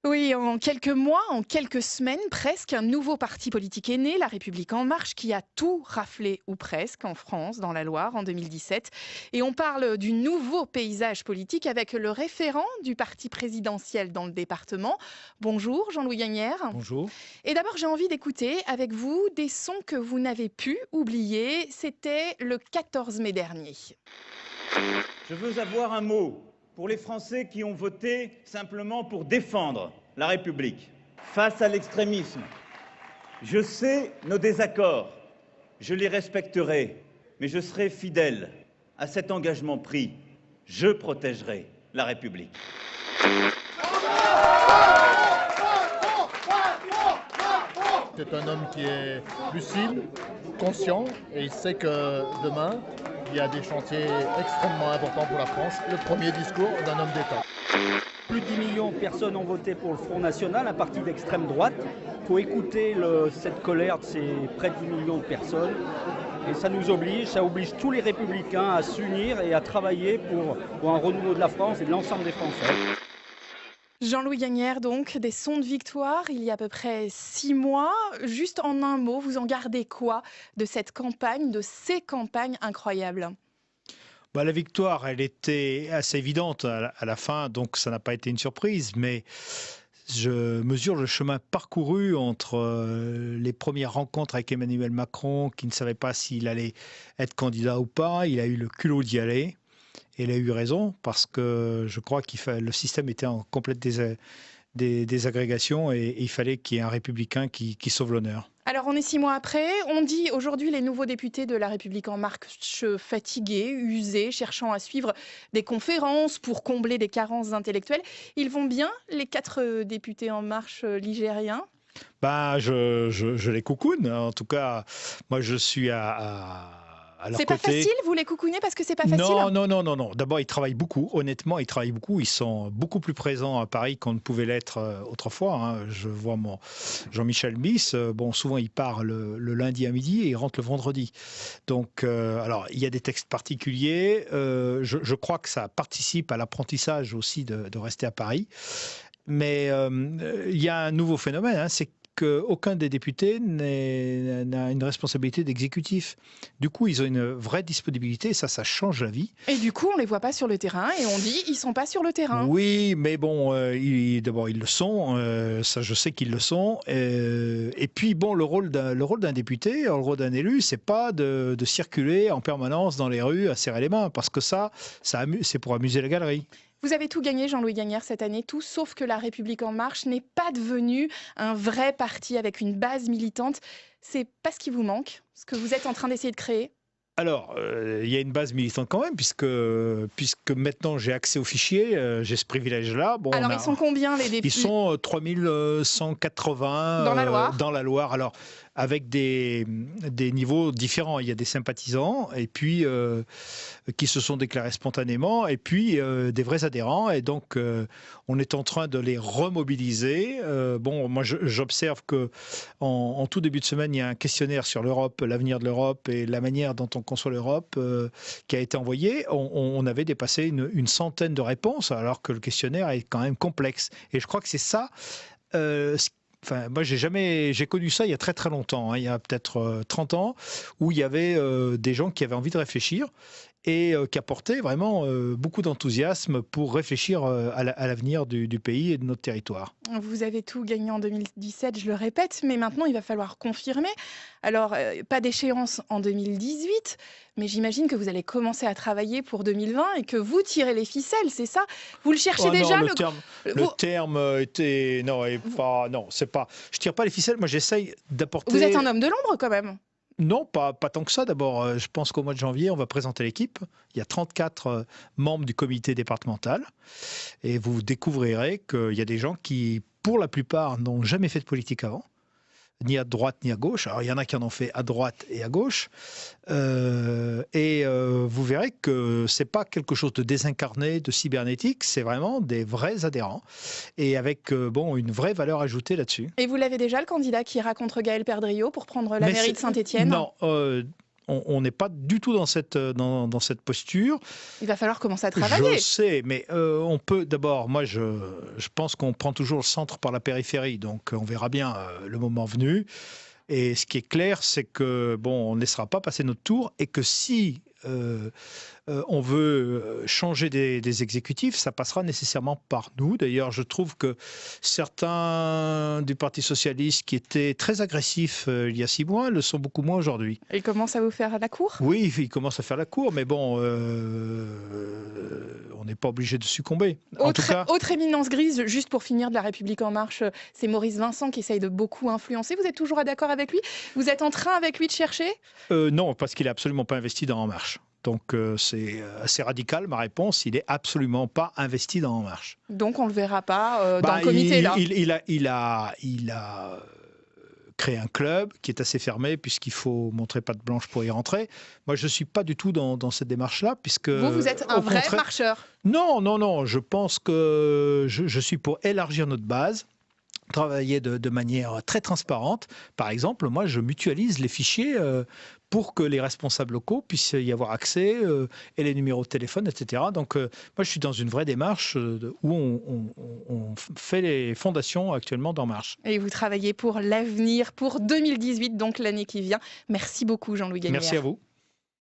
Oui, en quelques mois, en quelques semaines presque, un nouveau parti politique est né, La République En Marche, qui a tout raflé, ou presque, en France, dans la Loire, en 2017. Et on parle du nouveau paysage politique avec le référent du parti présidentiel dans le département. Bonjour Jean-Louis Gagnère. Bonjour. Et d'abord, j'ai envie d'écouter avec vous des sons que vous n'avez pu oublier. C'était le 14 mai dernier. Je veux avoir un mot pour les Français qui ont voté simplement pour défendre la République face à l'extrémisme. Je sais nos désaccords, je les respecterai, mais je serai fidèle à cet engagement pris. Je protégerai la République. C'est un homme qui est lucide, conscient, et il sait que demain, il y a des chantiers extrêmement importants pour la France. Le premier discours d'un homme d'État. Plus de 10 millions de personnes ont voté pour le Front National, un parti d'extrême droite. Il faut écouter cette colère de ces près de 10 millions de personnes. Et ça nous oblige, ça oblige tous les républicains à s'unir et à travailler pour un renouveau de la France et de l'ensemble des Français. Jean-Louis Gagnère, donc, des sons de victoire il y a à peu près 6 mois. Juste en un mot, vous en gardez quoi de cette campagne, de ces campagnes incroyables ? La victoire, elle était assez évidente à la fin, donc ça n'a pas été une surprise, mais je mesure le chemin parcouru entre les premières rencontres avec Emmanuel Macron, qui ne savait pas s'il allait être candidat ou pas. Il a eu le culot d'y aller. Et il a eu raison, parce que je crois que le système était en complète désagrégation et il fallait qu'il y ait un républicain qui sauve l'honneur. Alors, on est 6 mois après. On dit aujourd'hui les nouveaux députés de La République En Marche fatigués, usés, cherchant à suivre des conférences pour combler des carences intellectuelles. Ils vont bien, les 4 députés En Marche ligériens ? Je les coucoune. En tout cas, moi, je suis à leur C'est pas côté. facile, vous les coucounez parce que c'est pas facile ? Non. D'abord, ils travaillent beaucoup. Honnêtement, ils travaillent beaucoup. Ils sont beaucoup plus présents à Paris qu'on ne pouvait l'être autrefois. Je vois mon Jean-Michel Miss. Souvent, il part le lundi à midi et il rentre le vendredi. Donc, alors, il y a des textes particuliers. Je crois que ça participe à l'apprentissage aussi de rester à Paris. Mais il y a un nouveau phénomène, c'est qu'aucun des députés n'a une responsabilité d'exécutif. Du coup, ils ont une vraie disponibilité, et ça change la vie. Et du coup, on les voit pas sur le terrain et on dit ils sont pas sur le terrain. Oui, mais bon, d'abord, ils le sont. Ça, je sais qu'ils le sont. Et puis, le rôle d'un député, le rôle d'un élu, c'est pas de circuler en permanence dans les rues à serrer les mains, parce que c'est pour amuser la galerie. Vous avez tout gagné, Jean-Louis Gagnère, cette année, tout sauf que La République En Marche n'est pas devenu un vrai parti avec une base militante. C'est pas ce qui vous manque, ce que vous êtes en train d'essayer de créer ? Alors, il y a une base militante quand même, puisque maintenant j'ai accès aux fichiers, j'ai ce privilège-là. Alors, ils sont combien les députés ? Ils sont 3180 dans la Loire. Alors, avec des niveaux différents. Il y a des sympathisants, et puis qui se sont déclarés spontanément, et puis des vrais adhérents. Et donc, on est en train de les remobiliser. Moi, j'observe que en tout début de semaine, il y a un questionnaire sur l'Europe, l'avenir de l'Europe et la manière dont on conçoit l'Europe qui a été envoyé. On avait dépassé une centaine de réponses, alors que le questionnaire est quand même complexe. Et je crois que c'est ça. Moi, j'ai connu ça il y a très très longtemps, il y a peut-être 30 ans, où il y avait des gens qui avaient envie de réfléchir et qui apportaient vraiment beaucoup d'enthousiasme pour réfléchir à l'avenir du pays et de notre territoire. Vous avez tout gagné en 2017, je le répète, mais maintenant il va falloir confirmer. Alors, pas d'échéance en 2018, mais j'imagine que vous allez commencer à travailler pour 2020 et que vous tirez les ficelles, c'est ça ? Vous le cherchez déjà ? Le terme était... Non, c'est pas... Je tire pas les ficelles, moi j'essaye d'apporter... Vous êtes un homme de l'ombre quand même ? Non, pas tant que ça. D'abord, je pense qu'au mois de janvier, on va présenter l'équipe. Il y a 34 membres du comité départemental. Et vous découvrirez qu'il y a des gens qui, pour la plupart, n'ont jamais fait de politique avant, ni à droite ni à gauche. Alors, il y en a qui en ont fait à droite et à gauche. Vous verrez que ce n'est pas quelque chose de désincarné, de cybernétique. C'est vraiment des vrais adhérents. Et avec une vraie valeur ajoutée là-dessus. Et vous l'avez déjà, le candidat qui ira contre Gaël Perdriau pour prendre la mairie de Saint-Étienne ? Non. On n'est pas du tout dans cette posture. Il va falloir commencer à travailler. Je sais, mais on peut d'abord, moi je pense qu'on prend toujours le centre par la périphérie, donc on verra bien le moment venu. Et ce qui est clair, c'est que on ne laissera pas passer notre tour et que si on veut changer des exécutifs, ça passera nécessairement par nous. D'ailleurs, je trouve que certains du Parti socialiste qui étaient très agressifs il y a 6 mois le sont beaucoup moins aujourd'hui. Il commence à vous faire la cour ? Oui, il commence à faire la cour, mais on n'est pas obligé de succomber. En tout cas, autre éminence grise, juste pour finir, de La République En Marche, c'est Maurice Vincent qui essaye de beaucoup influencer. Vous êtes toujours d'accord avec lui ? Vous êtes en train avec lui de chercher ? Non, parce qu'il n'est absolument pas investi dans En Marche. Donc c'est assez radical ma réponse, il n'est absolument pas investi dans En Marche. Donc on ne le verra pas dans le comité là. Il a créé un club qui est assez fermé puisqu'il faut montrer patte blanche pour y rentrer. Moi je ne suis pas du tout dans cette démarche-là puisque... Vous êtes un vrai marcheur. Non, je pense que je suis pour élargir notre base. Travailler de manière très transparente. Par exemple, moi, je mutualise les fichiers pour que les responsables locaux puissent y avoir accès et les numéros de téléphone, etc. Donc, moi, je suis dans une vraie démarche où on fait les fondations actuellement d'En Marche. Et vous travaillez pour l'avenir, pour 2018, donc l'année qui vient. Merci beaucoup, Jean-Louis Gagnaire. Merci à vous.